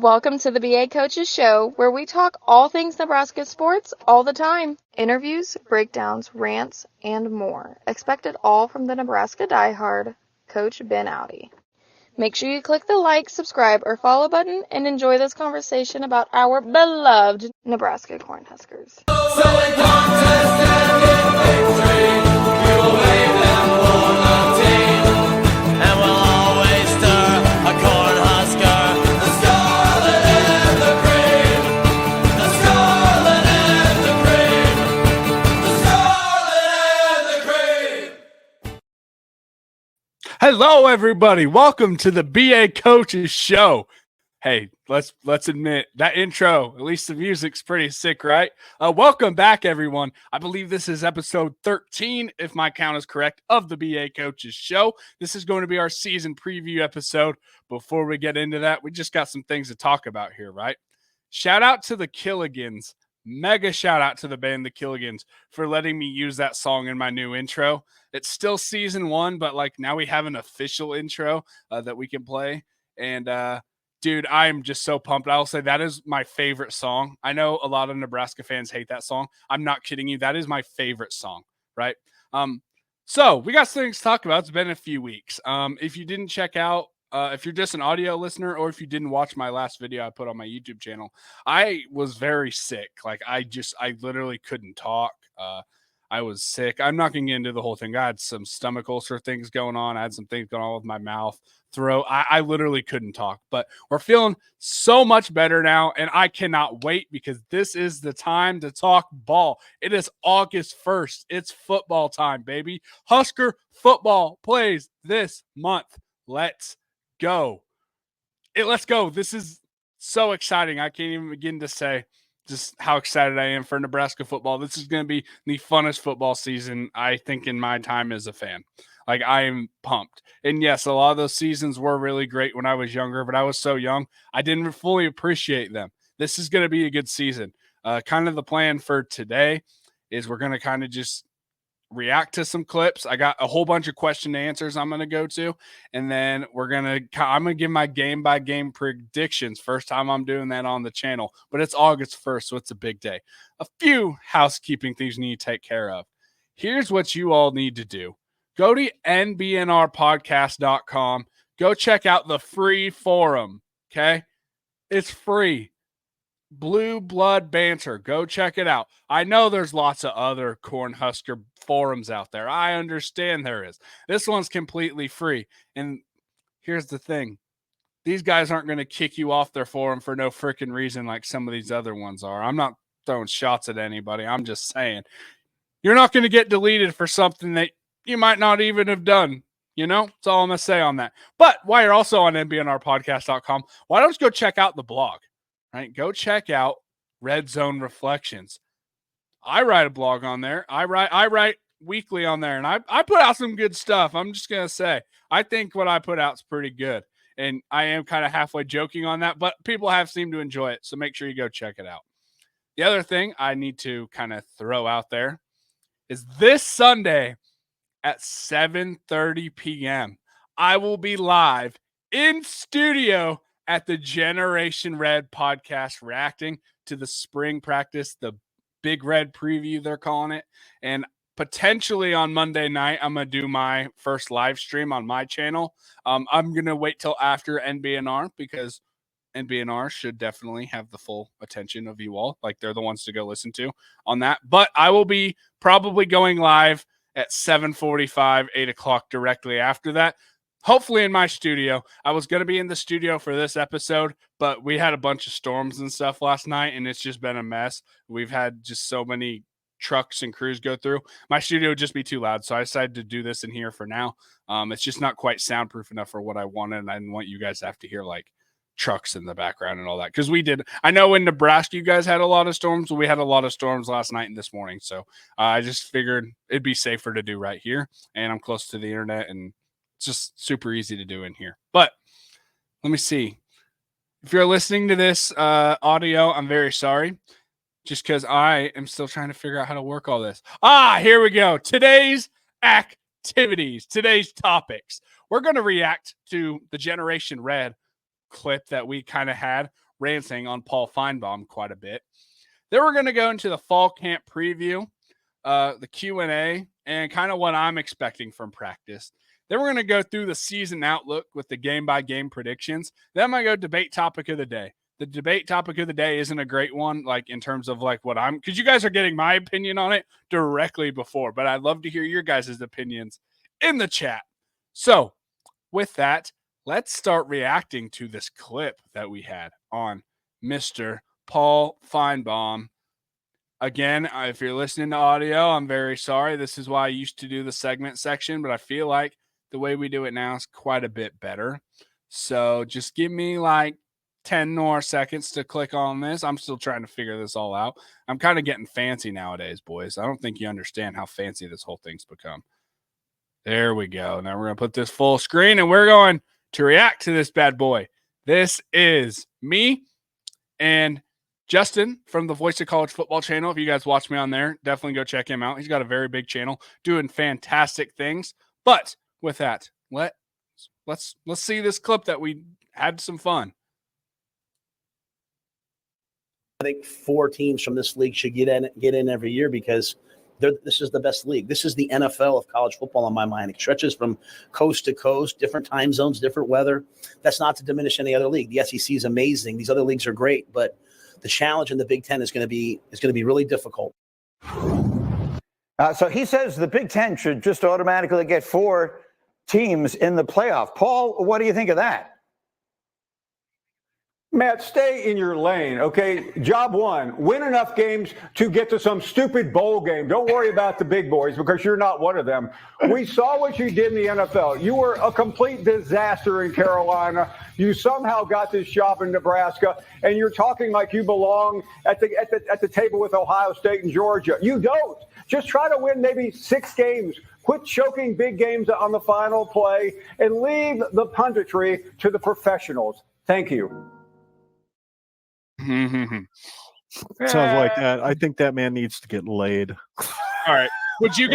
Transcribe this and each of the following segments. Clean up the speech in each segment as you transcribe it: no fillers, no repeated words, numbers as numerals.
Welcome to the BA Coaches Show, where we talk all things Nebraska sports all the time. Interviews, breakdowns, rants, and more. Expect it all from the Nebraska diehard, Coach Ben Audi. Make sure you click the like, subscribe, or follow button and enjoy this conversation about our beloved Nebraska Cornhuskers. Hello, everybody. Welcome to the BA Coaches Show. Hey, let's admit that intro, at least the music's pretty sick, right? Welcome back, everyone. I believe this is episode 13, if my count is correct, of the BA Coaches Show. This is going to be our season preview episode. Before we get into that, we just got some things to talk about here, right? Shout out to the Killigans. Mega shout out to the band The Killigans for letting me use that song in my new intro. It's still season 1, but like now we have an official intro that we can play. And dude, I am just so pumped. I'll say that is my favorite song. I know a lot of Nebraska fans hate that song. I'm not kidding you. That is my favorite song, right? So we got things to talk about. It's been a few weeks. If you didn't check out, if you're just an audio listener or if you didn't watch my last video I put on my YouTube channel, I was very sick. Like I literally couldn't talk. I was sick. I'm not going to get into the whole thing. I had some stomach ulcer things going on. I had some things going on with my mouth, throat. I literally couldn't talk, but we're feeling so much better now. And I cannot wait because this is the time to talk ball. It is August 1st. It's football time, baby. Husker football plays this month. Let's go. Let's go. This is so exciting. I can't even begin to say just how excited I am for Nebraska football. This is going to be the funnest football season, I think, in my time as a fan. Like, I am pumped. And yes, a lot of those seasons were really great when I was younger, but I was so young, I didn't fully appreciate them. This is going to be a good season. Kind of the plan for today is we're going to kind of just react to some clips. I got a whole bunch of question and answers I'm going to go to, and then I'm going to give my game by game predictions. First time I'm doing that on the channel, but it's August 1st, so it's a big day. A few housekeeping things you need to take care of. Here's what you all need to do. Go to nbnrpodcast.com. Go check out the free forum, okay? It's free. Blue Blood Banter. Go check it out. I know there's lots of other Cornhusker forums out there. I understand there is. This one's completely free. And here's the thing. These guys aren't going to kick you off their forum for no freaking reason like some of these other ones are. I'm not throwing shots at anybody. I'm just saying. You're not going to get deleted for something that you might not even have done. You know, that's all I'm going to say on that. But while you're also on nbnrpodcast.com, why don't you go check out the blog? Right, go check out Red Zone Reflections. I write a blog on there. I write weekly on there, and I put out some good stuff. I'm just gonna say, I think what I put out is pretty good, and I am kind of halfway joking on that, but people have seemed to enjoy it, so make sure you go check it out. The other thing I need to kind of throw out there is this Sunday at 7:30 p.m. I will be live in studio at the Generation Red podcast, reacting to the spring practice, the Big Red preview, they're calling it. And potentially on Monday night, I'm going to do my first live stream on my channel. I'm going to wait till after NBNR because NBNR should definitely have the full attention of you all. Like, they're the ones to go listen to on that. But I will be probably going live at 7:45, 8 o'clock directly after that. Hopefully in my studio. I was going to be in the studio for this episode, but we had a bunch of storms and stuff last night, and it's just been a mess. We've had just so many trucks and crews go through. My studio would just be too loud, so I decided to do this in here for now. It's just not quite soundproof enough for what I wanted, and I didn't want you guys to have to hear, like, trucks in the background and all that. Because we did. I know in Nebraska you guys had a lot of storms. We had a lot of storms last night and this morning, so I just figured it'd be safer to do right here, and I'm close to the internet, and just super easy to do in here. But let me see. If you're listening to this audio, I'm very sorry. Just because I am still trying to figure out how to work all this. Here we go. Today's activities, today's topics. We're going to react to the Generation Red clip that we kind of had ranting on Paul Feinbaum quite a bit. Then we're going to go into the fall camp preview, the Q&A, and kind of what I'm expecting from practice. Then we're going to go through the season outlook with the game-by-game predictions. Then I'm going to go debate topic of the day. The debate topic of the day isn't a great one, like in terms of like what I'm – because you guys are getting my opinion on it directly before, but I'd love to hear your guys' opinions in the chat. So with that, let's start reacting to this clip that we had on Mr. Paul Feinbaum. Again, if you're listening to audio, I'm very sorry. This is why I used to do the segment section, but I feel like the way we do it now is quite a bit better. So just give me like 10 more seconds to click on this. I'm still trying to figure this all out. I'm kind of getting fancy nowadays, boys. I don't think you understand how fancy this whole thing's become. There we go. Now we're going to put this full screen, and we're going to react to this bad boy. This is me and Justin from the Voice of College Football channel. If you guys watch me on there, definitely go check him out. He's got a very big channel doing fantastic things. But with that, let's see this clip that we had some fun. I think 4 teams from this league should get in every year because this is the best league. This is the NFL of college football in my mind. It stretches from coast to coast, different time zones, different weather. That's not to diminish any other league. The SEC is amazing. These other leagues are great, but the challenge in the Big Ten is going to be really difficult. So he says the Big Ten should just automatically get 4 teams in the playoff. Paul, what do you think of that? Matt, stay in your lane, okay? Job one, win enough games to get to some stupid bowl game. Don't worry about the big boys because you're not one of them. We saw what you did in the NFL. You were a complete disaster in Carolina. You somehow got this job in Nebraska, and you're talking like you belong at the table with Ohio State and Georgia. You don't. Just try to win maybe 6 games. Quit choking big games on the final play and leave the punditry to the professionals. Thank you. Sounds like that. I think that man needs to get laid. All right. Would you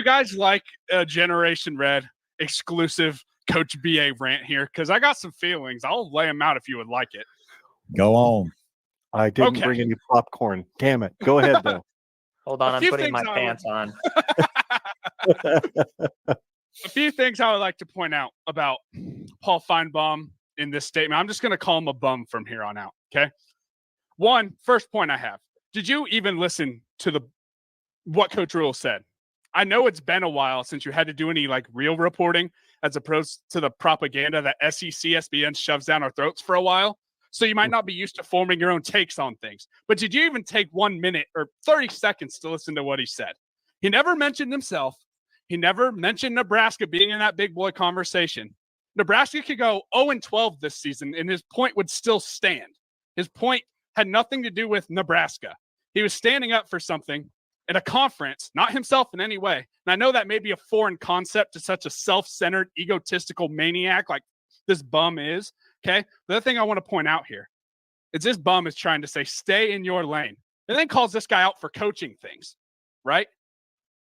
guys like a Generation Red exclusive Coach BA rant here? Because I got some feelings. I'll lay them out if you would like it. Go on. I didn't bring any popcorn. Damn it. Go ahead, though. Hold on, I'm putting my pants on. A few things I would like to point out about Paul Feinbaum in this statement. I'm just going to call him a bum from here on out, okay? First point I have. Did you even listen to what Coach Rule said? I know it's been a while since you had to do any like real reporting as opposed to the propaganda that SEC, SBN shoves down our throats for a while. So you might not be used to forming your own takes on things. But did you even take 1 minute or 30 seconds to listen to what he said? He never mentioned himself. He never mentioned Nebraska being in that big boy conversation. Nebraska could go 0-12 this season, and his point would still stand. His point had nothing to do with Nebraska. He was standing up for something at a conference, not himself in any way. And I know that may be a foreign concept to such a self-centered, egotistical maniac like this bum is, okay? The other thing I want to point out here is this bum is trying to say, stay in your lane, and then calls this guy out for coaching things, right?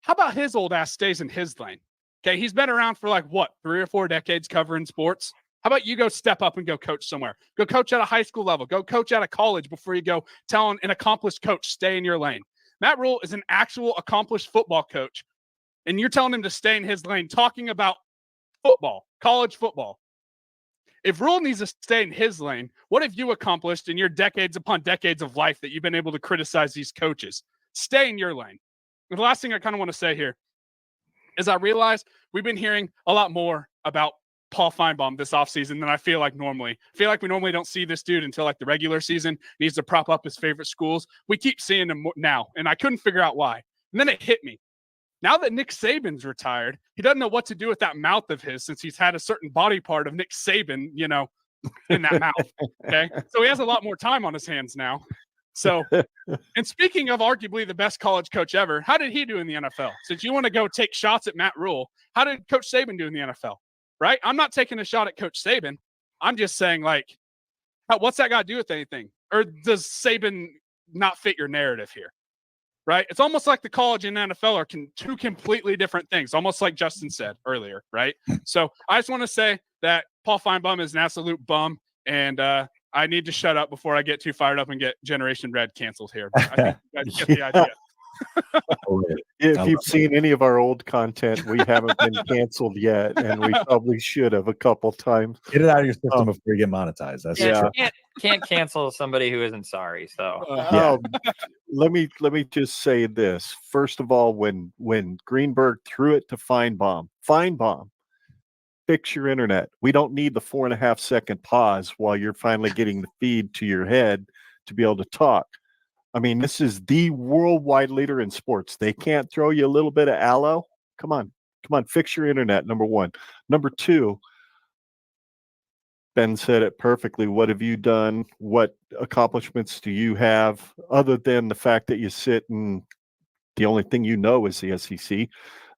How about his old ass stays in his lane? Okay, he's been around for like, 3 or 4 decades covering sports. How about you go step up and go coach somewhere? Go coach at a high school level. Go coach at a college before you go telling an accomplished coach, stay in your lane. Matt Rule is an actual accomplished football coach, and you're telling him to stay in his lane talking about football, college football. If Rule needs to stay in his lane, what have you accomplished in your decades upon decades of life that you've been able to criticize these coaches? Stay in your lane. And the last thing I kind of want to say here is I realize we've been hearing a lot more about Paul Feinbaum this offseason than I feel like normally. I feel like we normally don't see this dude until like the regular season. He needs to prop up his favorite schools. We keep seeing him now, and I couldn't figure out why. And then it hit me. Now that Nick Saban's retired, he doesn't know what to do with that mouth of his since he's had a certain body part of Nick Saban, in that mouth. Okay. So he has a lot more time on his hands now. So, and speaking of arguably the best college coach ever, how did he do in the NFL? Since you want to go take shots at Matt Rule, how did Coach Saban do in the NFL? Right? I'm not taking a shot at Coach Saban. I'm just saying, like, what's that got to do with anything? Or does Saban not fit your narrative here? Right? It's almost like the college and NFL are two completely different things, almost like Justin said earlier, right? So I just want to say that Paul Feinbaum is an absolute bum, and I need to shut up before I get too fired up and get Generation Red canceled here. I think you guys get the idea. If you've seen any of our old content, we haven't been canceled yet, and we probably should have a couple times. Get it out of your system before you get monetized. That's true. Can't cancel somebody who isn't sorry. So let me just say this. First of all, when Greenberg threw it to Feinbaum, fix your internet. We don't need the 4.5 second pause while you're finally getting the feed to your head to be able to talk. I mean, this is the worldwide leader in sports. They can't throw you a little bit of aloe. Come on, fix your internet, number one. Number two, Ben said it perfectly. What have you done? What accomplishments do you have other than the fact that you sit and the only thing you know is the SEC?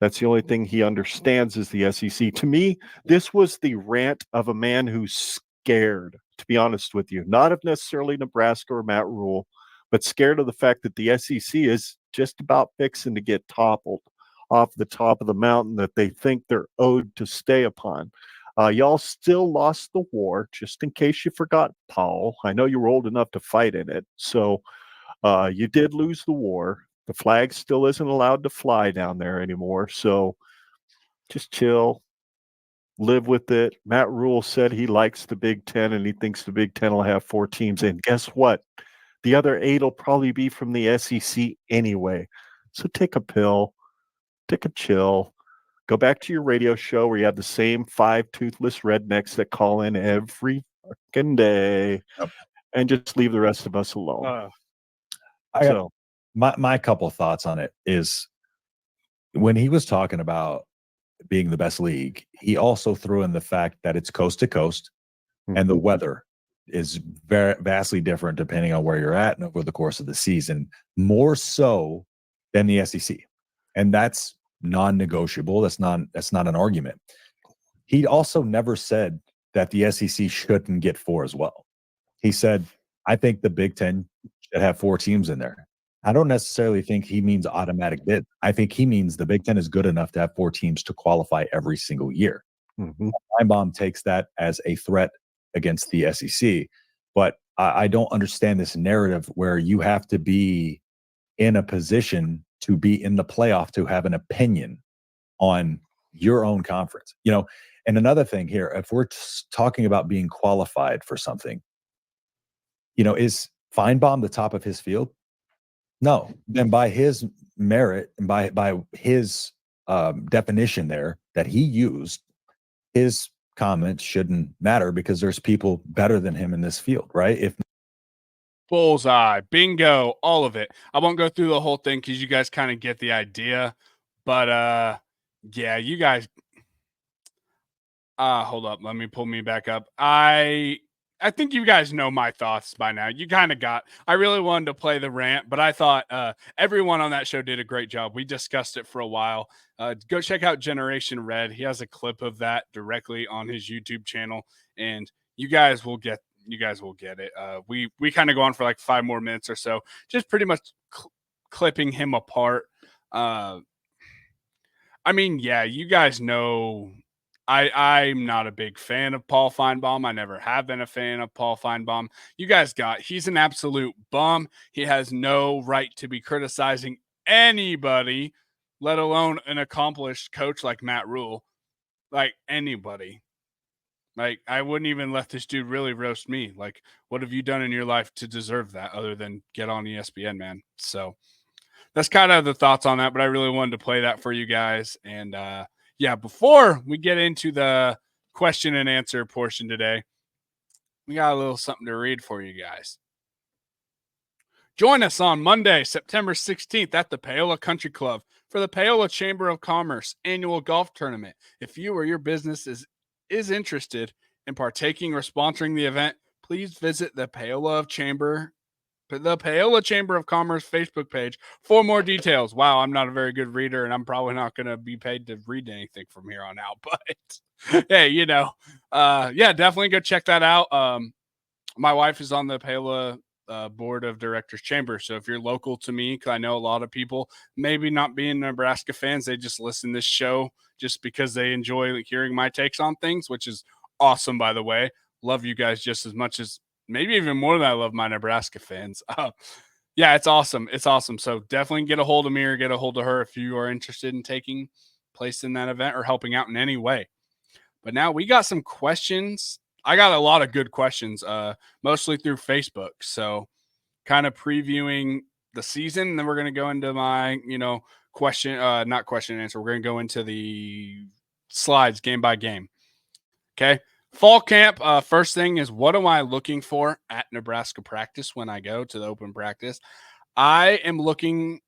That's the only thing he understands is the SEC. To me, this was the rant of a man who's scared, to be honest with you. Not of necessarily Nebraska or Matt Rule, but scared of the fact that the SEC is just about fixing to get toppled off the top of the mountain that they think they're owed to stay upon. Y'all still lost the war, just in case you forgot, Paul. I know you were old enough to fight in it. So you did lose the war. The flag still isn't allowed to fly down there anymore. So just chill, live with it. Matt Rule said he likes the Big Ten and he thinks the Big Ten will have 4 teams. And guess what? The other 8 will probably be from the SEC anyway. So take a pill, take a chill. Go back to your radio show where you have the same 5 toothless rednecks that call in every fucking day, and just leave the rest of us alone. My couple of thoughts on it is when he was talking about being the best league, he also threw in the fact that it's coast to coast and the weather is very vastly different depending on where you're at and over the course of the season, more so than the SEC. And that's non-negotiable. That's not an argument. He also never said that the SEC shouldn't get 4 as well. He said, I think the Big Ten should have 4 teams in there. I don't necessarily think he means automatic bid. I think he means the Big Ten is good enough to have 4 teams to qualify every single year. Feinbaum takes that as a threat against the SEC. But I don't understand this narrative where you have to be in a position to be in the playoff to have an opinion on your own conference. You know, and another thing here, if we're talking about being qualified for something, you know, is Feinbaum the top of his field? No. Then by his merit and by his definition there that he used, his comments shouldn't matter because there's people better than him in this field, right? If bullseye, bingo, all of it. I won't go through the whole thing because you guys kind of get the idea. But yeah, you guys. Hold up, let me pull me back up. I think you guys know my thoughts by now. You kind of got. I really wanted to play the rant, but I thought everyone on that show did a great job. We discussed it for a while. Go check out Generation Red. He has a clip of that directly on his YouTube channel, and you guys will get it. We kind of go on for like 5 more minutes or so, just pretty much clipping him apart. I mean, yeah, you guys know. I'm not a big fan of Paul Feinbaum. I never have been a fan of Paul Feinbaum. You guys he's an absolute bum. He has no right to be criticizing anybody, let alone an accomplished coach like Matt Rule. Like anybody. Like I wouldn't even let this dude really roast me. Like, what have you done in your life to deserve that other than get on ESPN, man? So that's kind of the thoughts on that, but I really wanted to play that for you guys. And yeah, before we get into the question and answer portion today, we got a little something to read for you guys. Join us on Monday, September 16th at the Paola Country Club for the Paola Chamber of Commerce annual golf tournament. If you or your business is interested in partaking or sponsoring the event, please visit the Paola Chamber of Commerce Facebook page for more details. Wow, I'm not a very good reader, and I'm probably not going to be paid to read anything from here on out. But hey, you know, yeah, definitely go check that out. My wife is on the Paola board of directors chamber. So if you're local to me, because I know a lot of people maybe not being Nebraska fans, they just listen to this show just because they enjoy hearing my takes on things, which is awesome, by the way. Love you guys just as much as maybe even more than I love my Nebraska fans. Yeah, it's awesome. It's awesome. So definitely get a hold of me or get a hold of her if you are interested in taking place in that event or helping out in any way. But now we got some questions. I got a lot of good questions, mostly through Facebook. So kind of previewing the season, and then we're going to go into my, question, not question and answer. We're going to go into the slides game by game. Okay. Fall camp, first thing is, what am I looking for at Nebraska practice when I go to the open practice? I am looking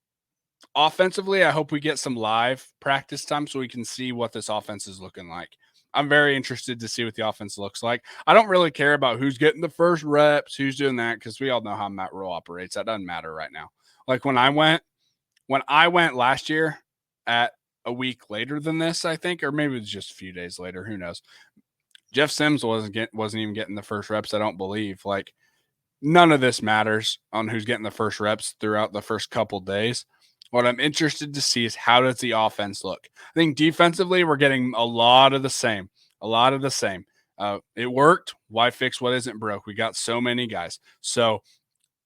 offensively. I hope we get some live practice time so we can see what this offense is looking like. I'm very interested to see what the offense looks like. I don't really care about who's getting the first reps, who's doing that, because we all know how Matt Rule operates. That doesn't matter right now. Like when I went last year at a week later than this, I think, or maybe it was just a few days later, who knows. Jeff Sims wasn't even getting the first reps, I don't believe. Like, none of this matters on who's getting the first reps throughout the first couple days. What I'm interested to see is, how does the offense look? I think defensively, we're getting a lot of the same. It worked. Why fix what isn't broke? We got so many guys. So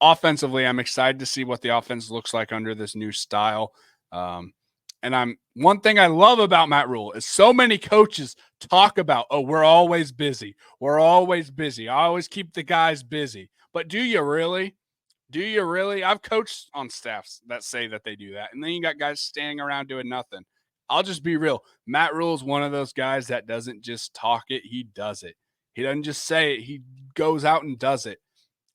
offensively, I'm excited to see what the offense looks like under this new style. And one thing I love about Matt Rule is so many coaches talk about, oh, we're always busy. We're always busy. I always keep the guys busy. But do you really? Do you really? I've coached on staffs that say that they do that. And then you got guys standing around doing nothing. I'll just be real. Matt Rule is one of those guys that doesn't just talk it. He does it. He doesn't just say it. He goes out and does it.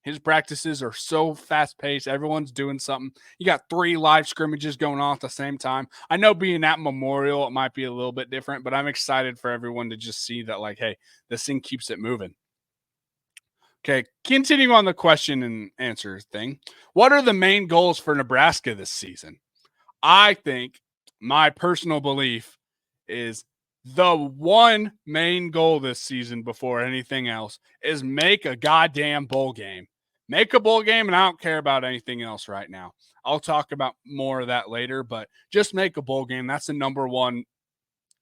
His practices are so fast paced. Everyone's doing something. You got 3 live scrimmages going on at the same time. I know being at Memorial, it might be a little bit different, but I'm excited for everyone to just see that, like, hey, this thing keeps it moving. Okay, continuing on the question and answer thing. What are the main goals for Nebraska this season? I think my personal belief is the one main goal this season before anything else is make a goddamn bowl game. Make a bowl game, and I don't care about anything else right now. I'll talk about more of that later, but just make a bowl game. That's the number one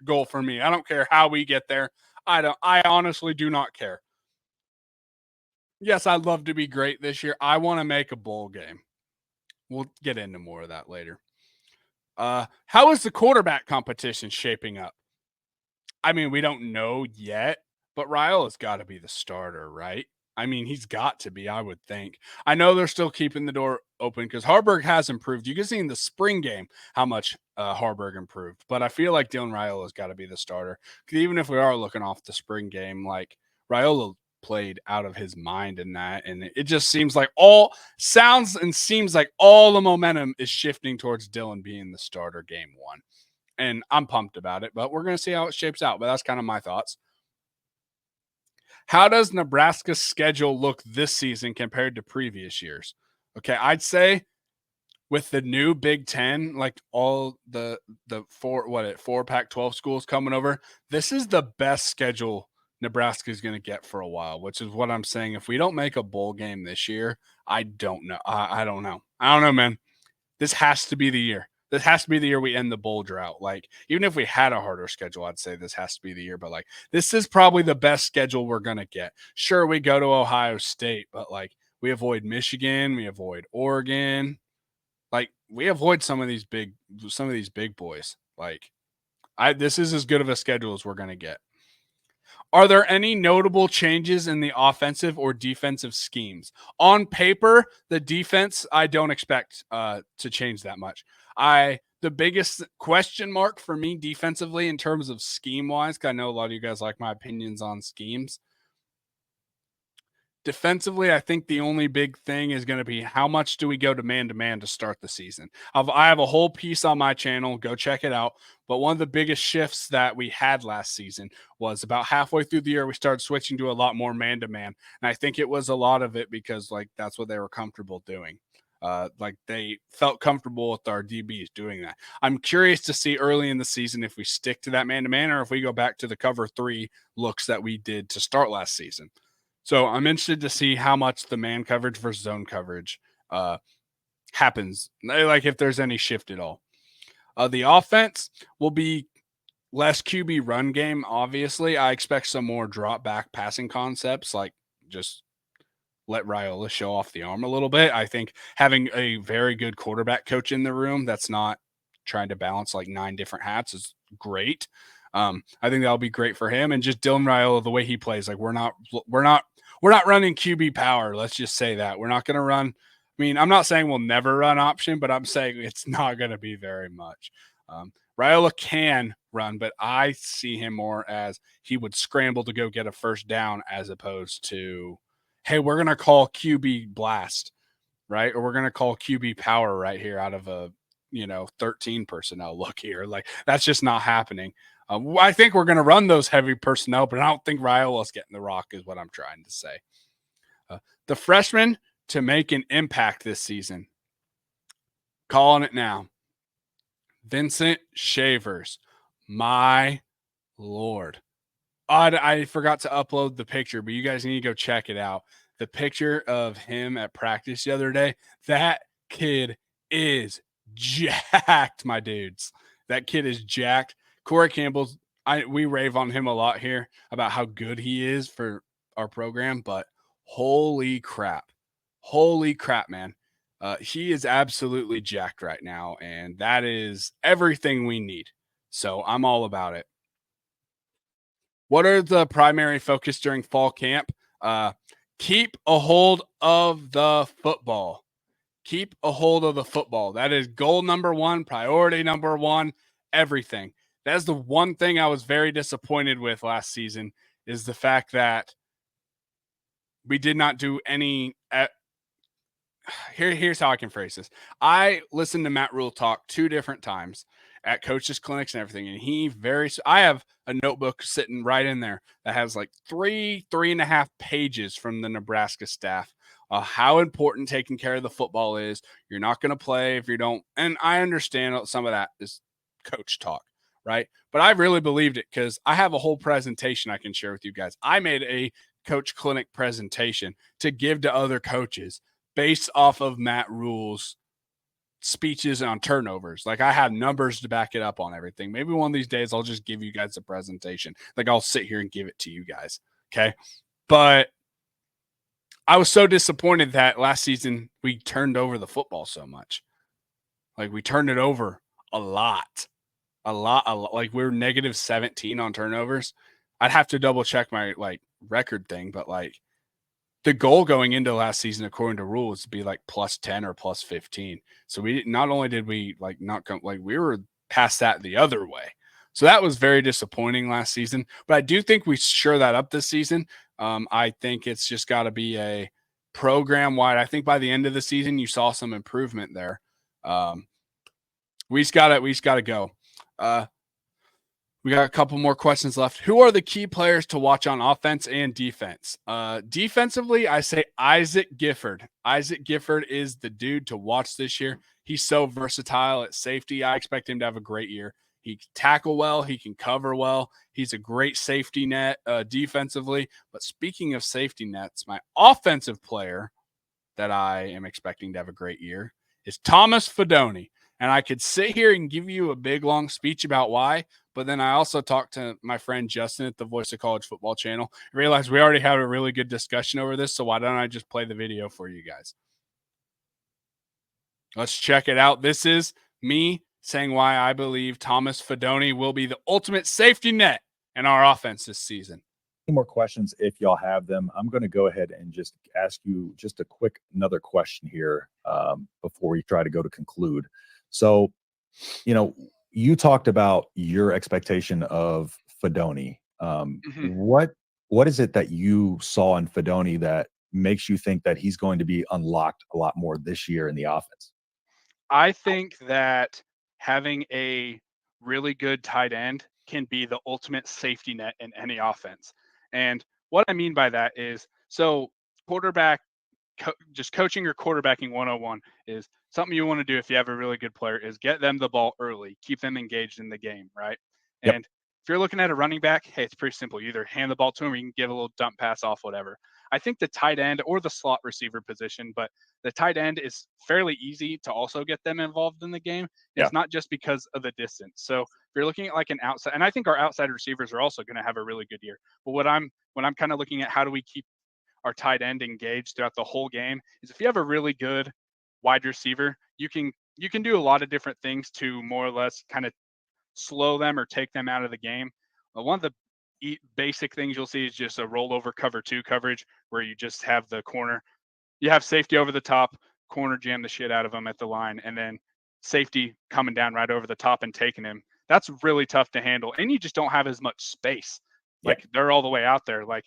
goal for me. I don't care how we get there. I honestly do not care. Yes, I'd love to be great this year. I want to make a bowl game. We'll get into more of that later. How is the quarterback competition shaping up? I mean, we don't know yet, but Raiola's got to be the starter, right? I mean, he's got to be, I would think. I know they're still keeping the door open because Harburg has improved. You can see in the spring game how much Harburg improved, but I feel like Dylan Raiola's got to be the starter. Because even if we are looking off the spring game, like, Raiola played out of his mind in that, and it just seems like all the momentum is shifting towards Dylan being the starter game 1. And I'm pumped about it, but we're going to see how it shapes out. But that's kind of my thoughts. How does Nebraska's schedule look this season compared to previous years? Okay, I'd say with the new Big Ten, like all the 4 Pac-12 schools coming over, this is the best schedule Nebraska is going to get for a while, which is what I'm saying. If we don't make a bowl game this year, I don't know. I don't know. I don't know, man. This has to be the year. This has to be the year we end the bowl drought. Like, even if we had a harder schedule, I'd say this has to be the year. But, like, this is probably the best schedule we're going to get. Sure, we go to Ohio State, but, like, we avoid Michigan. We avoid Oregon. Like, we avoid some of these big boys. Like, this is as good of a schedule as we're going to get. Are there any notable changes in the offensive or defensive schemes? On paper, the defense, I don't expect to change that much. The biggest question mark for me defensively in terms of scheme-wise, because I know a lot of you guys like my opinions on schemes. Defensively, I think the only big thing is going to be how much do we go to man-to-man to start the season. I have a whole piece on my channel. Go check it out. But one of the biggest shifts that we had last season was about halfway through the year, we started switching to a lot more man-to-man. And I think it was a lot of it because, like, that's what they were comfortable doing. Like, they felt comfortable with our DBs doing that. I'm curious to see early in the season if we stick to that man-to-man or if we go back to the cover 3 looks that we did to start last season. So I'm interested to see how much the man coverage versus zone coverage happens, like if there's any shift at all. The offense will be less QB run game, obviously. I expect some more drop back passing concepts, like just let Raiola show off the arm a little bit. I think having a very good quarterback coach in the room that's not trying to balance like 9 different hats is great. I think that'll be great for him. And just Dylan Raiola, the way he plays, like we're not running QB power. Let's just say that we're not going to run. I mean, I'm not saying we'll never run option, but I'm saying it's not going to be very much. Raiola can run, but I see him more as he would scramble to go get a first down as opposed to, hey, we're going to call QB blast, right? Or we're going to call QB power right here out of a 13 personnel look here. Like that's just not happening. I think we're going to run those heavy personnel, but I don't think Raiola's getting the rock is what I'm trying to say. The freshman to make an impact this season. Calling it now. Vincent Shavers. My Lord. I forgot to upload the picture, but you guys need to go check it out. The picture of him at practice the other day, that kid is jacked, my dudes. That kid is jacked. Corey Campbell's, we rave on him a lot here about how good he is for our program, but holy crap, man. He is absolutely jacked right now, and that is everything we need. So I'm all about it. What are the primary focus during fall camp? Keep a hold of the football. Keep a hold of the football. That is goal number 1, priority number 1, everything. That is the one thing I was very disappointed with last season is the fact that we did not do any here's how I can phrase this. I listened to Matt Rule talk 2 different times at coaches clinics and everything. And I have a notebook sitting right in there that has like 3.5 pages from the Nebraska staff. How important taking care of the football is. You're not going to play if you don't. And I understand some of that is coach talk, right? But I really believed it because I have a whole presentation I can share with you guys. I made a coach clinic presentation to give to other coaches based off of Matt Rule's speeches on turnovers. Like I have numbers to back it up on everything. Maybe one of these days I'll just give you guys a presentation. Like I'll sit here and give it to you guys. Okay. But I was so disappointed that last season we turned over the football so much. Like we turned it over a lot. Like we're negative 17 on turnovers. I'd have to double check my like record thing, but like the goal going into last season, according to rules, to be like plus 10 or plus 15. So not only did we like not come, like we were past that the other way. So that was very disappointing last season. But I do think we sure that up this season. I think it's just got to be a program wide. I think by the end of the season, you saw some improvement there. We just got to go. We got a couple more questions left. Who are the key players to watch on offense and defense? Defensively, I say Isaac Gifford. Isaac Gifford is the dude to watch this year. He's so versatile at safety. I expect him to have a great year. He can tackle well. He can cover well. He's a great safety net defensively. But speaking of safety nets, my offensive player that I am expecting to have a great year is Thomas Fidone. And I could sit here and give you a big, long speech about why, but then I also talked to my friend Justin at the Voice of College Football channel. I realized we already had a really good discussion over this, so why don't I just play the video for you guys? Let's check it out. This is me saying why I believe Thomas Fidone will be the ultimate safety net in our offense this season. Any more questions if y'all have them? I'm going to go ahead and just ask you just a quick another question here before we try to go to conclude. So, you talked about your expectation of Fidone. What is it that you saw in Fidone that makes you think that he's going to be unlocked a lot more this year in the offense? I think that having a really good tight end can be the ultimate safety net in any offense. And what I mean by that is, so quarterback, just coaching your quarterbacking 101 is something you want to do if you have a really good player is get them the ball early, keep them engaged in the game, right? Yep. And if you're looking at a running back, hey, it's pretty simple. You either hand the ball to him or you can give a little dump pass off, whatever. I think the tight end or the slot receiver position, but the tight end is fairly easy to also get them involved in the game. It's not just because of the distance. So if you're looking at like an outside, and I think our outside receivers are also going to have a really good year. But when I'm kind of looking at how do we keep our tight end engaged throughout the whole game is if you have a really good wide receiver, you can do a lot of different things to more or less kind of slow them or take them out of the game. One of the basic things you'll see is just a rollover cover 2 coverage where you just have the corner. You have safety over the top, corner jam the shit out of them at the line, and then safety coming down right over the top and taking him. That's really tough to handle. And you just don't have as much space. Like they're all the way out there. Like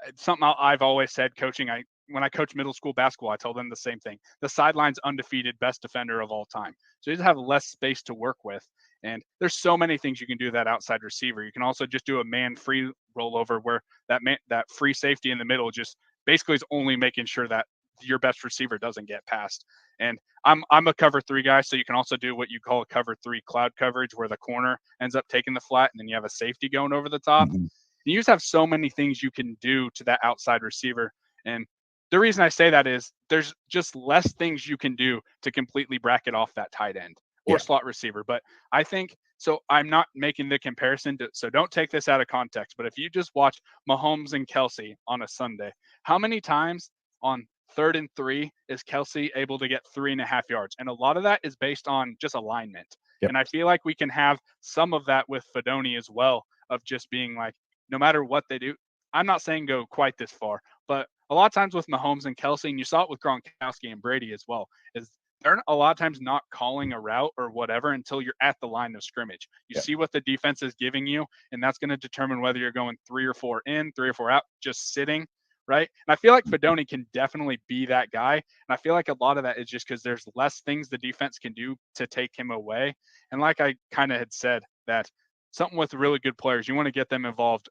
it's something I've always said coaching. When I coach middle school basketball, I told them the same thing. The sideline's undefeated best defender of all time. So you just have less space to work with. And there's so many things you can do that outside receiver. You can also just do a man free rollover where that free safety in the middle just basically is only making sure that your best receiver doesn't get past. And I'm a cover 3 guy, so you can also do what you call a cover 3 cloud coverage where the corner ends up taking the flat and then you have a safety going over the top. Mhm. You just have so many things you can do to that outside receiver. And the reason I say that is there's just less things you can do to completely bracket off that tight end or slot receiver. But I think so. I'm not making the comparison, so don't take this out of context. But if you just watch Mahomes and Kelsey on a Sunday, how many times on 3rd and 3 is Kelsey able to get 3.5 yards? And a lot of that is based on just alignment. Yep. And I feel like we can have some of that with Fedoni as well, of just being like, no matter what they do, I'm not saying go quite this far, but a lot of times with Mahomes and Kelsey, and you saw it with Gronkowski and Brady as well, is they're a lot of times not calling a route or whatever until you're at the line of scrimmage. You see what the defense is giving you, and that's going to determine whether you're going 3 or 4 in, 3 or 4 out, just sitting, right? And I feel like Fedoni can definitely be that guy. And I feel like a lot of that is just because there's less things the defense can do to take him away. And like I kind of had said, that something with really good players, you want to get them involved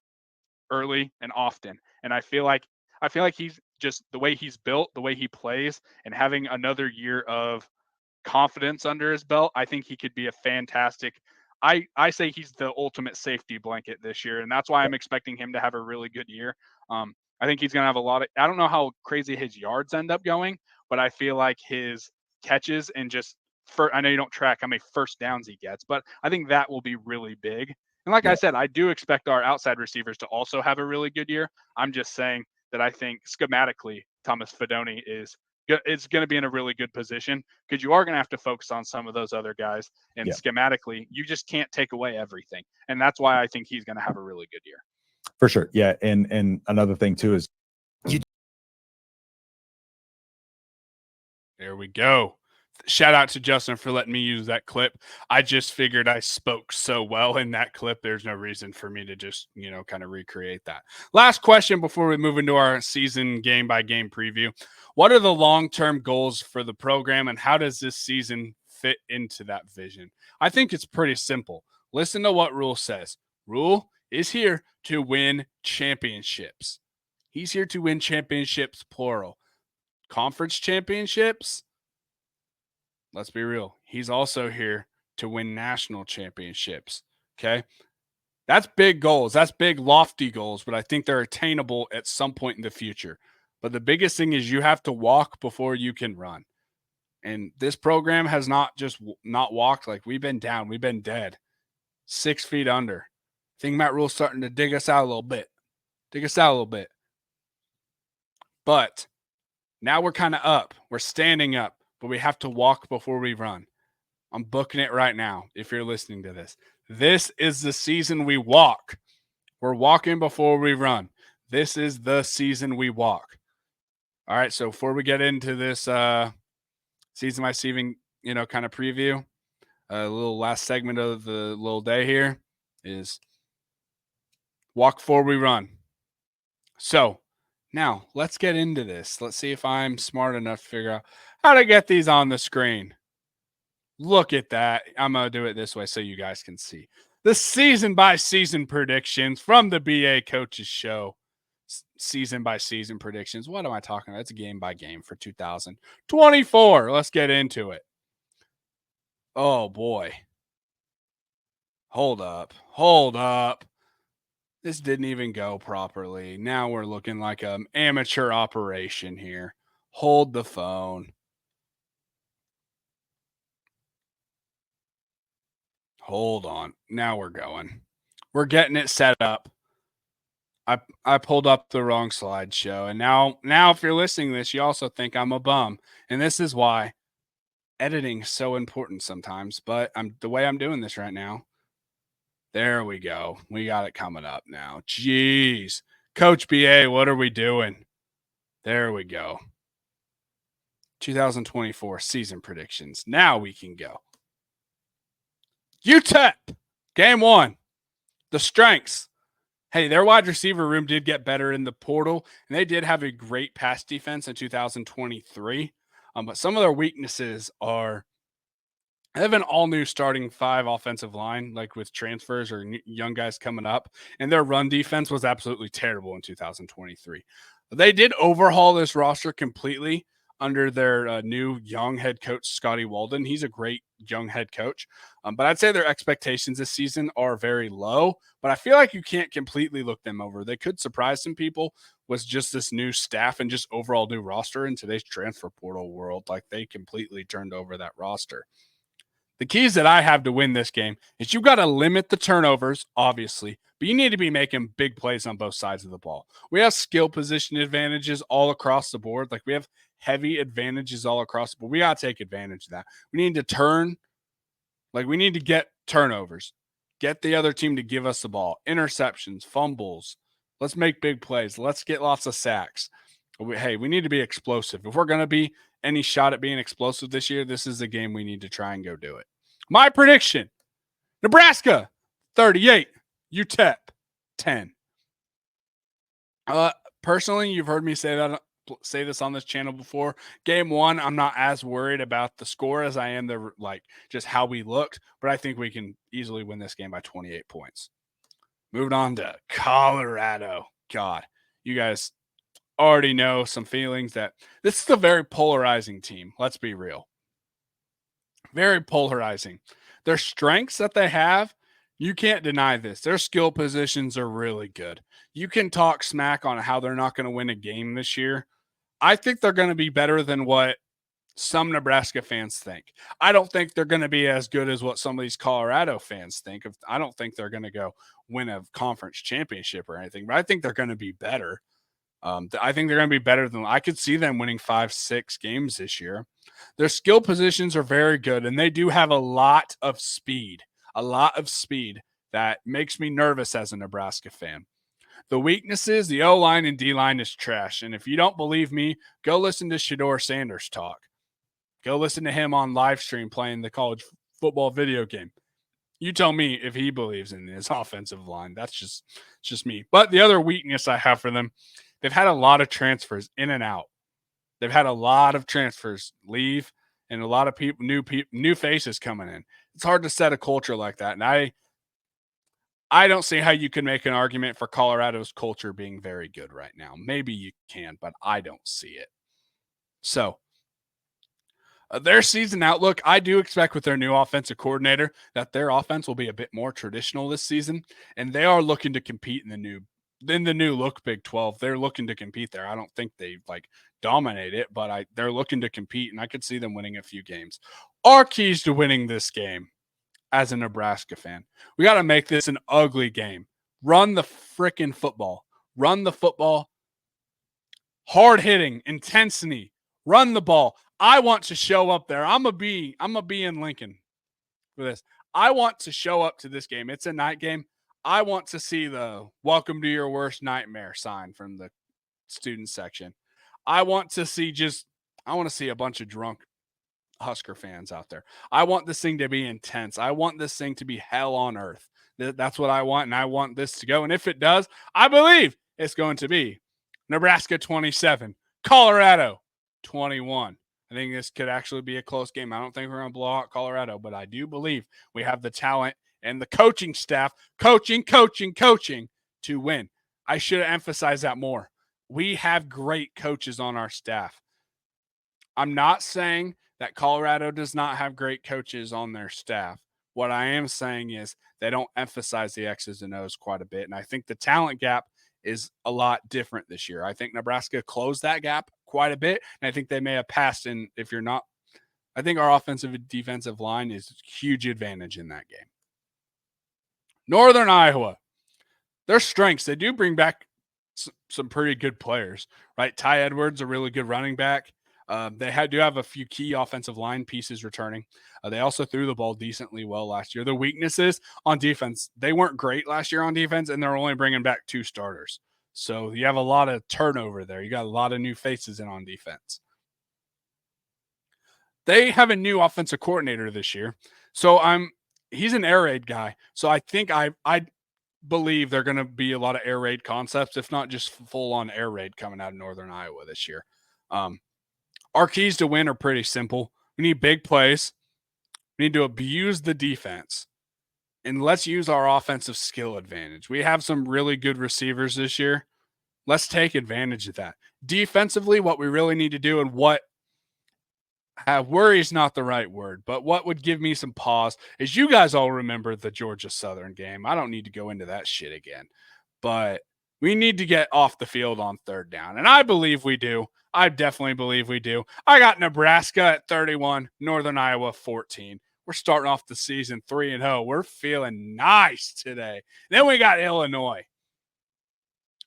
early and often. And I feel like he's just the way he's built, the way he plays, and having another year of confidence under his belt, I think he could be a fantastic. I say he's the ultimate safety blanket this year, and that's why I'm expecting him to have a really good year. I think he's going to have a lot of. I don't know how crazy his yards end up going, but I feel like his catches and just I know you don't track how many first downs he gets, but I think that will be really big. And like I said, I do expect our outside receivers to also have a really good year. I'm just saying that I think schematically, Thomas Fedoni is going to be in a really good position because you are going to have to focus on some of those other guys. And schematically, you just can't take away everything. And that's why I think he's going to have a really good year. For sure. Yeah. And another thing too is there we go. Shout out to Justin for letting me use that clip. I just figured I spoke so well in that clip. There's no reason for me to just, kind of recreate that. Last question before we move into our season game by game preview. What are the long-term goals for the program and how does this season fit into that vision? I think it's pretty simple. Listen to what Rule says. Rule is here to win championships. He's here to win championships, plural. Conference championships? Let's be real. He's also here to win national championships. Okay. That's big goals. That's big, lofty goals, but I think they're attainable at some point in the future. But the biggest thing is you have to walk before you can run. And this program has not just not walked. Like we've been down. We've been dead. 6 feet under. I think Matt Rule's starting to dig us out a little bit. But now we're kind of up. We're standing up. But we have to walk before we run. I'm booking it right now if you're listening to this. This is the season we walk. We're walking before we run. This is the season we walk. All right, so before we get into this season by season, kind of preview, a little last segment of the little day here is walk before we run. So now let's get into this. Let's see if I'm smart enough to figure out how to get these on the screen. Look at that. I'm going to do it this way so you guys can see. The season by season predictions from the BA Coaches Show. Season by season predictions. What am I talking about? It's a game by game for 2024. Let's get into it. Oh, boy. Hold up. This didn't even go properly. Now we're looking like an amateur operation here. Hold the phone. Hold on. Now we're going. We're getting it set up. I pulled up the wrong slideshow, and now if you're listening to this, you also think I'm a bum, and this is why editing is so important sometimes. But the way I'm doing this right now. There we go. We got it coming up now. Jeez, Coach BA, what are we doing? There we go. 2024 season predictions. Now we can go. UTEP, game 1. The strengths. Hey, their wide receiver room did get better in the portal, and they did have a great pass defense in 2023. But some of their weaknesses are they have an all-new starting 5 offensive line, like with transfers or young guys coming up, and their run defense was absolutely terrible in 2023. They did overhaul this roster completely under their new young head coach, Scotty Walden. He's a great young head coach, but I'd say their expectations this season are very low, but I feel like you can't completely look them over. They could surprise some people with just this new staff and just overall new roster in today's transfer portal world. Like they completely turned over that roster. The keys that I have to win this game is you got to limit the turnovers, obviously, but you need to be making big plays on both sides of the ball. We have skill position advantages all across the board. Like we have heavy advantages all across the board. We got to take advantage of that. We need to turn, like we need to get turnovers, get the other team to give us the ball, interceptions, fumbles. Let's make big plays. Let's get lots of sacks. Hey, we need to be explosive. If we're going to be any shot at being explosive this year, this is the game we need to try and go do it. My prediction, Nebraska 38, UTEP 10. Personally, you've heard me say this on this channel before. Game 1, I'm not as worried about the score as I am just how we looked, but I think we can easily win this game by 28 points. Moving on to Colorado. God, you guys already know some feelings that this is a very polarizing team. Let's be real. Very polarizing. Their strengths that they have, you can't deny this. Their skill positions are really good. You can talk smack on how they're not going to win a game this year. I think they're going to be better than what some Nebraska fans think. I don't think they're going to be as good as what some of these Colorado fans think. I don't think they're going to go win a conference championship or anything, but I think they're going to be better. I think they're going to be better than I could see them winning 5-6 games this year. Their skill positions are very good, and they do have a lot of speed that makes me nervous as a Nebraska fan. The weaknesses, the O-line and D-line is trash. And if you don't believe me, go listen to Shedeur Sanders talk. Go listen to him on live stream playing the college football video game. You tell me if he believes in his offensive line. That's just me. But the other weakness I have for them, they've had a lot of transfers in and out. They've had a lot of transfers leave and a lot of new faces coming in. It's hard to set a culture like that. And I don't see how you can make an argument for Colorado's culture being very good right now. Maybe you can, but I don't see it. So their season outlook, I do expect with their new offensive coordinator that their offense will be a bit more traditional this season, and they are looking to compete in the new look Big 12. They're looking to compete there. I don't think they dominate it, but they're looking to compete, and I could see them winning a few games. Our keys to winning this game as a Nebraska fan, we got to make this an ugly game. Run the freaking football. Run the football. Hard hitting, intensity. Run the ball. I want to show up there. I'm gonna be in Lincoln for this. I want to show up to this game. It's a night game. I want to see the "Welcome to your worst nightmare" sign from the student section. I want to see a bunch of drunk Husker fans out there. I want this thing to be intense. I want this thing to be hell on earth. That's what I want, and I want this to go. And if it does, I believe it's going to be Nebraska 27, Colorado 21. I think this could actually be a close game. I don't think we're going to blow out Colorado, but I do believe we have the talent and the coaching staff, coaching to win. I should have emphasized that more. We have great coaches on our staff. I'm not saying that Colorado does not have great coaches on their staff. What I am saying is they don't emphasize the X's and O's quite a bit. And I think the talent gap is a lot different this year. I think Nebraska closed that gap quite a bit, and I think they may have passed. And if you're not, I think our offensive and defensive line is a huge advantage in that game. Northern Iowa, their strengths, they do bring back some pretty good players, right? Ty Edwards, a really good running back. They do have a few key offensive line pieces returning. They also threw the ball decently well last year. The weaknesses on defense, they weren't great last year on defense, and they're only bringing back 2 starters. So you have a lot of turnover there. You got a lot of new faces in on defense. They have a new offensive coordinator this year. So he's an air raid guy. So I think I believe they're going to be a lot of air raid concepts, if not just full on air raid coming out of Northern Iowa this year. Our keys to win are pretty simple. We need big plays. We need to abuse the defense. And let's use our offensive skill advantage. We have some really good receivers this year. Let's take advantage of that. Defensively, what we really need to do, and what worry is not the right word, but what would give me some pause is, you guys all remember the Georgia Southern game. I don't need to go into that shit again, but we need to get off the field on 3rd down. And I believe we do. I definitely believe we do. I got Nebraska at 31, Northern Iowa 14. We're starting off the season 3-0. We're feeling nice today. Then we got Illinois.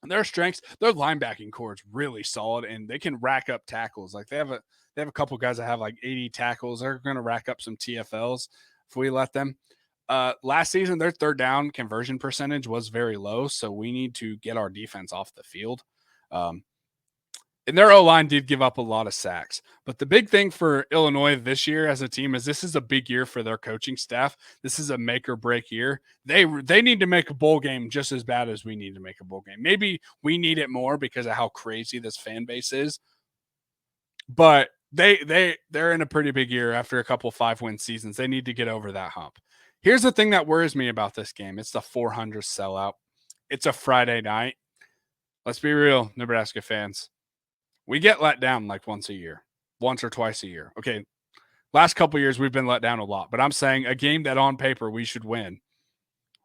Their strengths, their linebacking core is really solid, and they can rack up tackles. Like they have a couple guys that have like 80 tackles. They're going to rack up some TFLs if we let them. Last season, their 3rd down conversion percentage was very low, so we need to get our defense off the field. And their O-line did give up a lot of sacks. But the big thing for Illinois this year as a team is this is a big year for their coaching staff. This is a make or break year. They need to make a bowl game just as bad as we need to make a bowl game. Maybe we need it more because of how crazy this fan base is. But they're in a pretty big year after a couple 5-win seasons. They need to get over that hump. Here's the thing that worries me about this game. It's the 400 sellout. It's a Friday night. Let's be real, Nebraska fans. We get let down like once or twice a year. Okay, last couple years we've been let down a lot, but I'm saying a game that on paper we should win,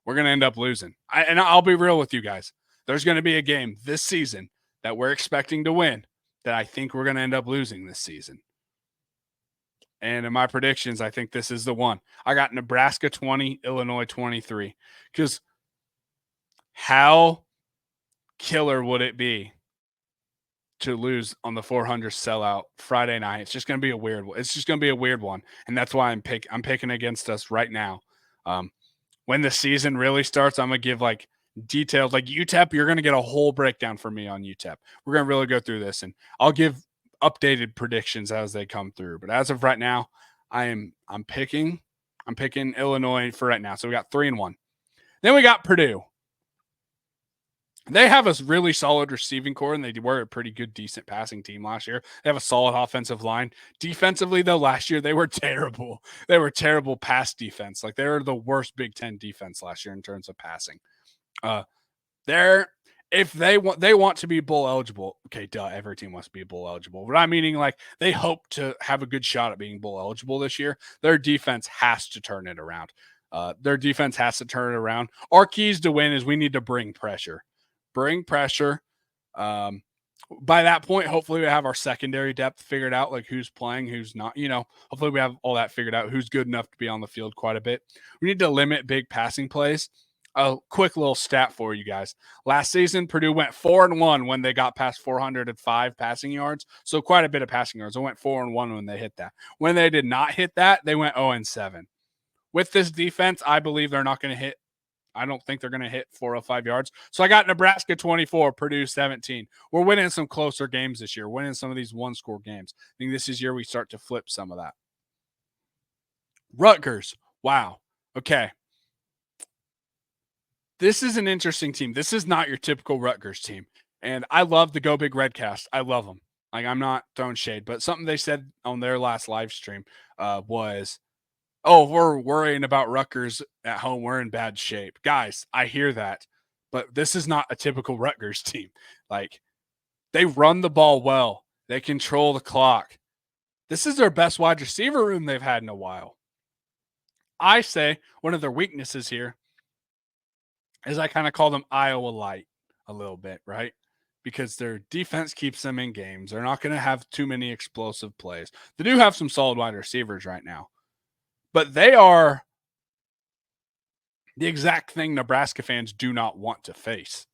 we're going to end up losing. I'll be real with you guys. There's going to be a game this season that we're expecting to win that I think we're going to end up losing this season. And in my predictions, I think this is the one. I got Nebraska 20, Illinois 23. Because how killer would it be to lose on the 400 sellout Friday night? It's just going to be a weird one. It's just going to be a weird one. And that's why I'm picking against us right now. When the season really starts, I'm going to give like details, like UTEP. You're going to get a whole breakdown from me on UTEP. We're going to really go through this, and I'll give updated predictions as they come through. But as of right now, I'm picking Illinois for right now. So we got 3-1. Then we got Purdue. They have a really solid receiving core, and they were a pretty good, decent passing team last year. They have a solid offensive line. Defensively, though, last year they were terrible. They were terrible pass defense. Like, they were the worst Big Ten defense last year in terms of passing. If they want to be bowl eligible, okay, duh, every team wants to be bowl eligible. But I'm meaning like they hope to have a good shot at being bowl eligible this year. Their defense has to turn it around. Our keys to win is we need to bring pressure. By that point, hopefully we have our secondary depth figured out, like who's playing, who's not. Hopefully we have all that figured out, who's good enough to be on the field quite a bit. We need to limit big passing plays. A quick little stat for you guys. Last season, Purdue went 4-1 when they got past 405 passing yards. So quite a bit of passing yards. They went 4-1 when they hit that. When they did not hit that, they went 0-7. With this defense, I believe they're not going to hit. I don't think they're going to hit 405 yards. So I got Nebraska 24, Purdue 17. We're winning some closer games this year, winning some of these one-score games. I think this is year we start to flip some of that. Rutgers. Wow. Okay. This is an interesting team. This is not your typical Rutgers team. And I love the Go Big Red cast. I love them. Like, I'm not throwing shade, but something they said on their last live stream was, oh, we're worrying about Rutgers at home. We're in bad shape. Guys, I hear that, but this is not a typical Rutgers team. Like, they run the ball well. They control the clock. This is their best wide receiver room they've had in a while. I say one of their weaknesses here is I kind of call them Iowa light a little bit, right? Because their defense keeps them in games. They're not going to have too many explosive plays. They do have some solid wide receivers right now, but they are the exact thing Nebraska fans do not want to face,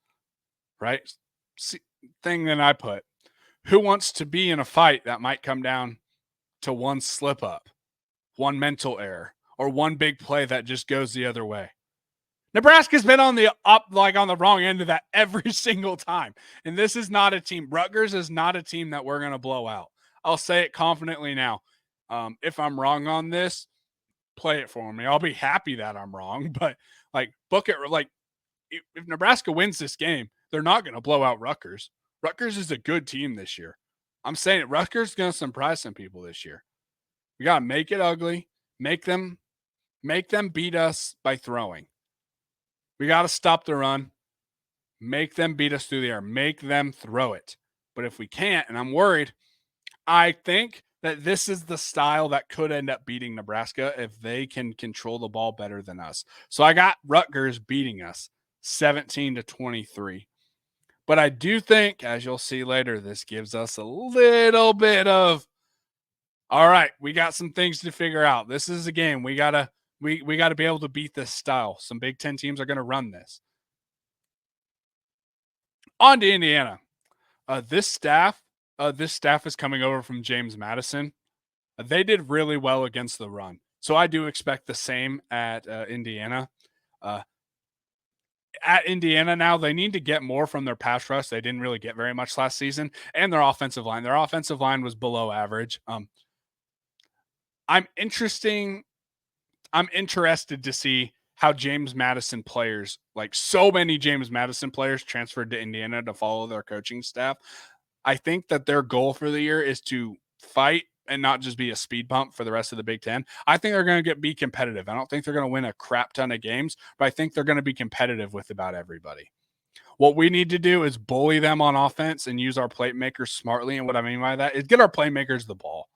right? thing that I put. Who wants to be in a fight that might come down to one slip up, one mental error, or one big play that just goes the other way? Nebraska's been on the on the wrong end of that every single time. And this is not a team. Rutgers is not a team that we're going to blow out. I'll say it confidently now. If I'm wrong on this, play it for me. I'll be happy that I'm wrong, but book it. If Nebraska wins this game, they're not going to blow out Rutgers. Rutgers is a good team this year. I'm saying it. Rutgers is going to surprise some people this year. We got to make it ugly. Make them beat us by throwing. We got to stop the run. Make them beat us through the air. Make them throw it. But if we can't, and I'm worried, I think that this is the style that could end up beating Nebraska if they can control the ball better than us. So I got Rutgers beating us 17-23. But I do think, as you'll see later, this gives us a little bit of, all right, we got some things to figure out. This is a game. We gotta be able to beat this style. Some Big Ten teams are going to run this. On to Indiana. This staff is coming over from James Madison. They did really well against the run. So I do expect the same at Indiana. At Indiana now, they need to get more from their pass rush. They didn't really get very much last season. And their offensive line. Their offensive line was below average. I'm interested to see how James Madison players, so many James Madison players, transferred to Indiana to follow their coaching staff. I think that their goal for the year is to fight and not just be a speed bump for the rest of the Big Ten. I think they're going to be competitive. I don't think they're going to win a crap ton of games, but I think they're going to be competitive with about everybody. What we need to do is bully them on offense and use our playmakers smartly. And what I mean by that is get our playmakers the ball.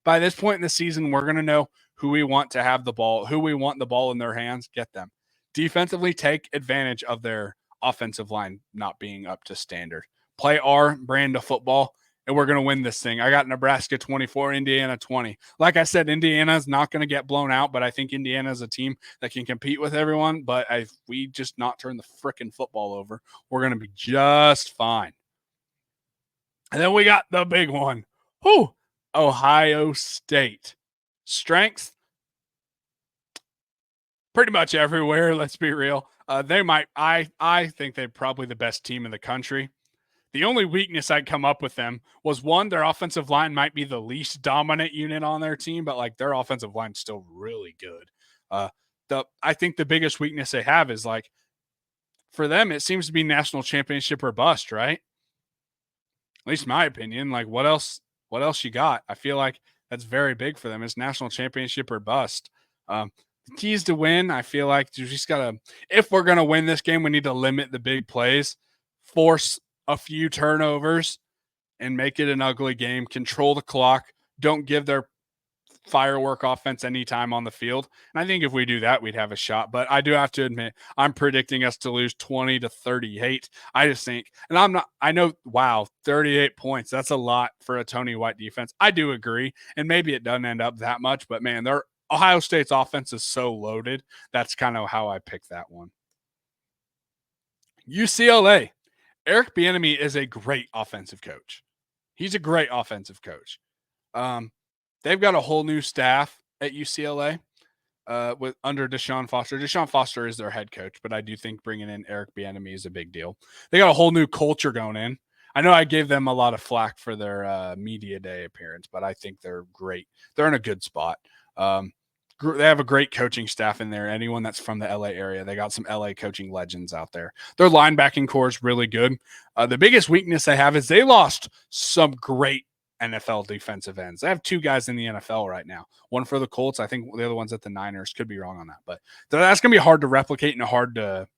By this point in the season, we're going to know who we want to have the ball, who we want the ball in their hands, get them. Defensively, take advantage of their offensive line not being up to standard. Play our brand of football, and we're going to win this thing. I got Nebraska 24, Indiana 20. Like I said, Indiana is not going to get blown out, but I think Indiana is a team that can compete with everyone. But if we just not turn the frickin' football over, we're going to be just fine. And then we got the big one. Ohio State. Strength, pretty much everywhere, let's be real. I think they're probably the best team in the country. The only weakness I'd come up with them was, one, their offensive line might be the least dominant unit on their team, but their offensive line's still really good. I think the biggest weakness they have is for them, it seems to be national championship or bust, right? At least my opinion. What else you got? I feel like that's very big for them. It's national championship or bust. The keys to win, I feel like you just got to, if we're going to win this game, we need to limit the big plays, force a few turnovers, and make it an ugly game. Control the clock. Don't give their firework offense any time on the field. And I think if we do that, we'd have a shot. But I do have to admit, I'm predicting us to lose 20-38. I just think, and I know, wow, 38 points. That's a lot for a Tony White defense. I do agree. And maybe it doesn't end up that much, but man, Ohio State's offense is so loaded. That's kind of how I picked that one. UCLA. Eric Bieniemy is a great offensive coach. He's a great offensive coach. They've got a whole new staff at UCLA under Deshaun Foster. Deshaun Foster is their head coach, but I do think bringing in Eric Bieniemy is a big deal. They got a whole new culture going in. I know I gave them a lot of flack for their media day appearance, but I think they're great. They're in a good spot. They have a great coaching staff in there. Anyone that's from the LA area, they got some LA coaching legends out there. Their linebacking core is really good. The biggest weakness they have is they lost some great NFL defensive ends. They have two guys in the NFL right now. One for the Colts. I think the other one's at the Niners. Could be wrong on that, but that's going to be hard to replicate and hard to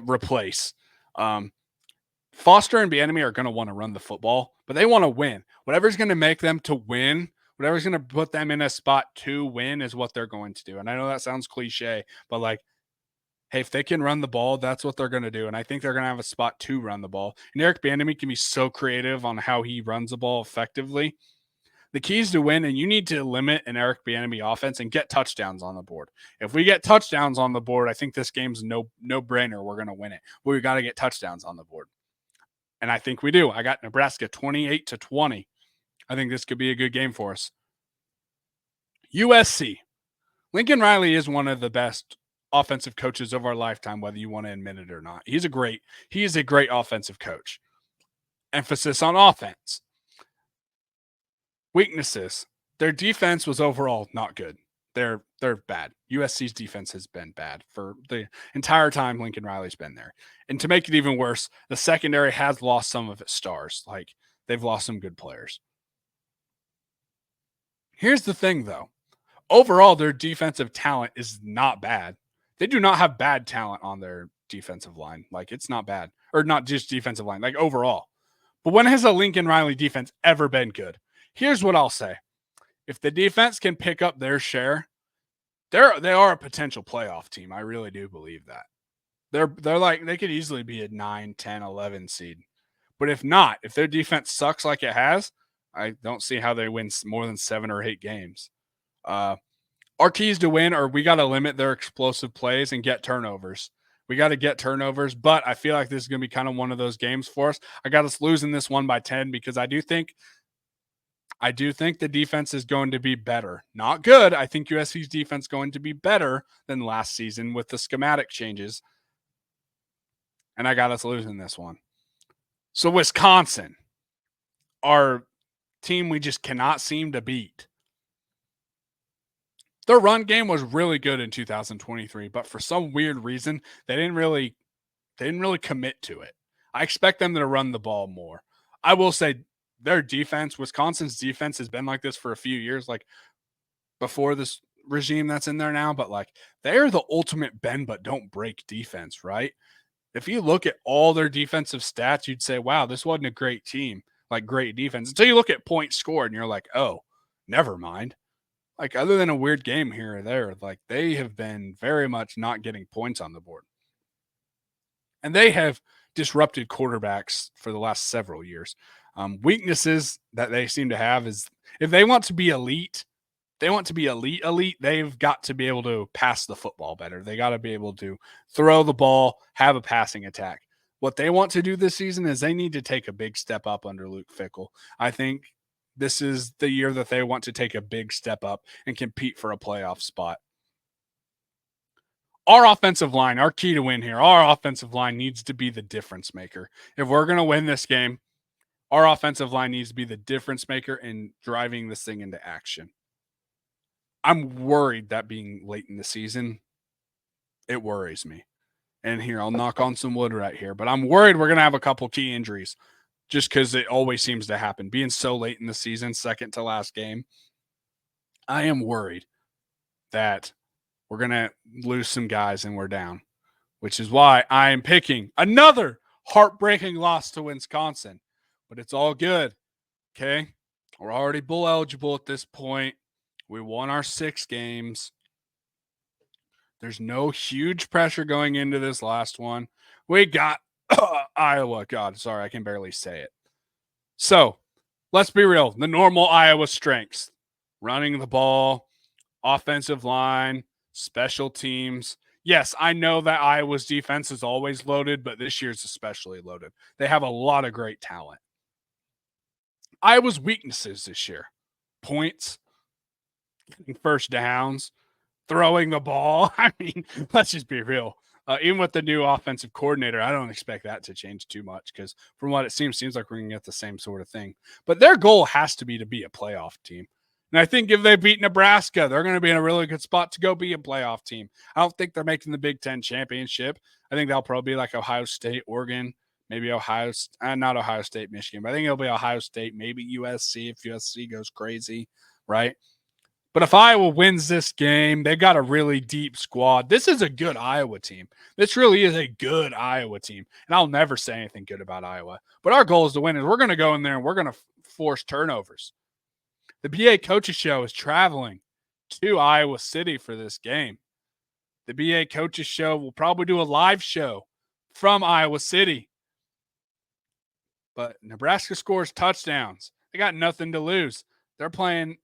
replace. Foster and Bieniemy are going to want to run the football, but they want to win. Whatever's going to make them to win, whatever's going to put them in a spot to win is what they're going to do. And I know that sounds cliche, but hey, if they can run the ball, that's what they're going to do. And I think they're going to have a spot to run the ball. And Eric Bieniemy can be so creative on how he runs the ball effectively. The keys to win, and you need to limit an Eric Bieniemy offense and get touchdowns on the board. If we get touchdowns on the board, I think this game's no brainer. We're going to win it. We got to get touchdowns on the board. And I think we do. I got Nebraska 28-20. I think this could be a good game for us. USC. Lincoln Riley is one of the best offensive coaches of our lifetime, whether you want to admit it or not. He is a great offensive coach. Emphasis on offense. Weaknesses. Their defense was overall not good. They're bad. USC's defense has been bad for the entire time Lincoln Riley's been there. And to make it even worse, the secondary has lost some of its stars. Like, they've lost some good players. Here's the thing, though. Overall, their defensive talent is not bad. They do not have bad talent on their defensive line. Like, it's not bad. Or not just defensive line, like overall. But when has a Lincoln Riley defense ever been good? Here's what I'll say. If the defense can pick up their share, they are a potential playoff team. I really do believe that. They're like, they could easily be a 9, 10, 11 seed. But if not, if their defense sucks like it has, I don't see how they win more than 7 or 8 games. Our keys to win are we got to limit their explosive plays and get turnovers. We got to get turnovers, but I feel like this is going to be kind of one of those games for us. I got us losing this one by 10 because I do think the defense is going to be better. Not good. I think USC's defense is going to be better than last season with the schematic changes. And I got us losing this one. So Wisconsin, our team we just cannot seem to beat. Their run game was really good in 2023, but for some weird reason, they didn't really commit to it. I expect them to run the ball more. I will say their defense, Wisconsin's defense has been like this for a few years, like before this regime that's in there now, but like they're the ultimate bend but don't break defense, right? If you look at all their defensive stats, you'd say, wow, this wasn't a great team, like great defense. Until you look at points scored and you're like, oh, never mind. Like, other than a weird game here or there, like they have been very much not getting points on the board. And they have disrupted quarterbacks for the last several years. Weaknesses that they seem to have is if they want to be elite, they've got to be able to pass the football better. They got to be able to throw the ball, have a passing attack. What they want to do this season is they need to take a big step up under Luke Fickell. I think this is the year that they want to take a big step up and compete for a playoff spot. Our offensive line, our key to win here, our offensive line needs to be the difference maker. If we're going to win this game, our offensive line needs to be the difference maker in driving this thing into action. I'm worried that being late in the season, it worries me. And here, I'll knock on some wood right here, but I'm worried we're going to have a couple key injuries. Just because it always seems to happen. Being so late in the season, second to last game, I am worried that we're going to lose some guys and we're down, which is why I am picking another heartbreaking loss to Wisconsin. But it's all good, okay? We're already bowl eligible at this point. We won our 6 games. There's no huge pressure going into this last one. We got Iowa. God, sorry, I can barely say it. So, let's be real. The normal Iowa strengths. Running the ball, offensive line, special teams. Yes, I know that Iowa's defense is always loaded, but this year's especially loaded. They have a lot of great talent. Iowa's weaknesses this year. Points, first downs, throwing the ball. I mean, let's just be real. Even with the new offensive coordinator, I don't expect that to change too much because from what it seems like we're going to get the same sort of thing. But their goal has to be a playoff team. And I think if they beat Nebraska, they're going to be in a really good spot to go be a playoff team. I don't think they're making the Big Ten championship. I think they'll probably be like Ohio State, Oregon, maybe not Ohio State, Michigan, but I think it'll be Ohio State, maybe USC if USC goes crazy, right? But if Iowa wins this game, they've got a really deep squad. This is a good Iowa team. This really is a good Iowa team. And I'll never say anything good about Iowa. But our goal is to win. Is we're going to go in there and we're going to force turnovers. The BA Coaches Show is traveling to Iowa City for this game. The BA Coaches Show will probably do a live show from Iowa City. But Nebraska scores touchdowns. They got nothing to lose. They're playing.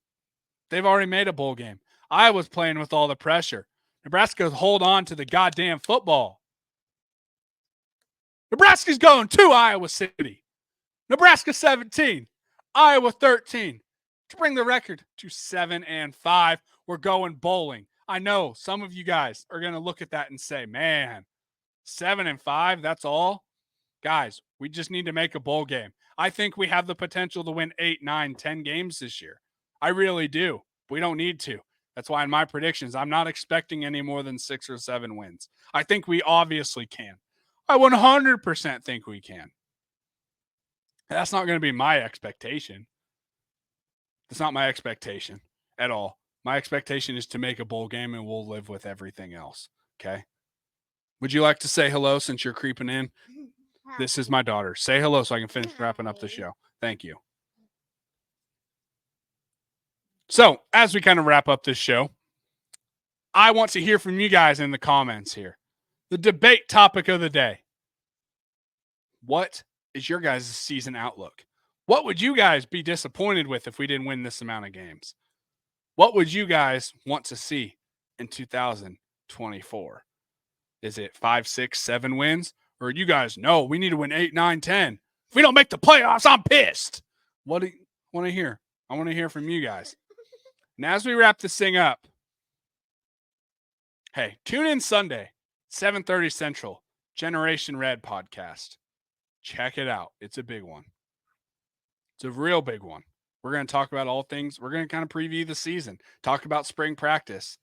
They've already made a bowl game. Iowa's playing with all the pressure. Nebraska's hold on to the goddamn football. Nebraska's going to Iowa City. Nebraska 17, Iowa 13. To bring the record to 7-5, we're going bowling. I know some of you guys are going to look at that and say, man, 7-5, that's all? Guys, we just need to make a bowl game. I think we have the potential to win 8, 9, 10 games this year. I really do. We don't need to. That's why in my predictions, I'm not expecting any more than 6 or 7 wins. I think we obviously can. I 100% think we can. That's not going to be my expectation. That's not my expectation at all. My expectation is to make a bowl game, and we'll live with everything else. Okay? Would you like to say hello since you're creeping in? This is my daughter. Say hello so I can finish wrapping up the show. Thank you. So, as we kind of wrap up this show, I want to hear from you guys in the comments here. The debate topic of the day. What is your guys' season outlook? What would you guys be disappointed with if we didn't win this amount of games? What would you guys want to see in 2024? Is it 5, 6, 7 wins? Or you guys, no, we need to win 8, 9, 10. If we don't make the playoffs, I'm pissed. What do you want to hear? I want to hear from you guys. And as we wrap this thing up, hey, tune in Sunday, 7:30 Central, Generation Red podcast. Check it out. It's a big one. It's a real big one. We're going to talk about all things. We're going to kind of preview the season, talk about spring practice.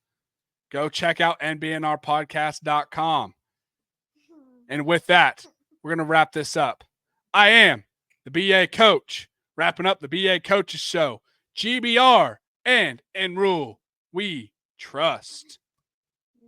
Go check out NBNRpodcast.com. And with that, we're going to wrap this up. I am the BA coach, wrapping up the BA Coaches Show. GBR and Enroll, we trust.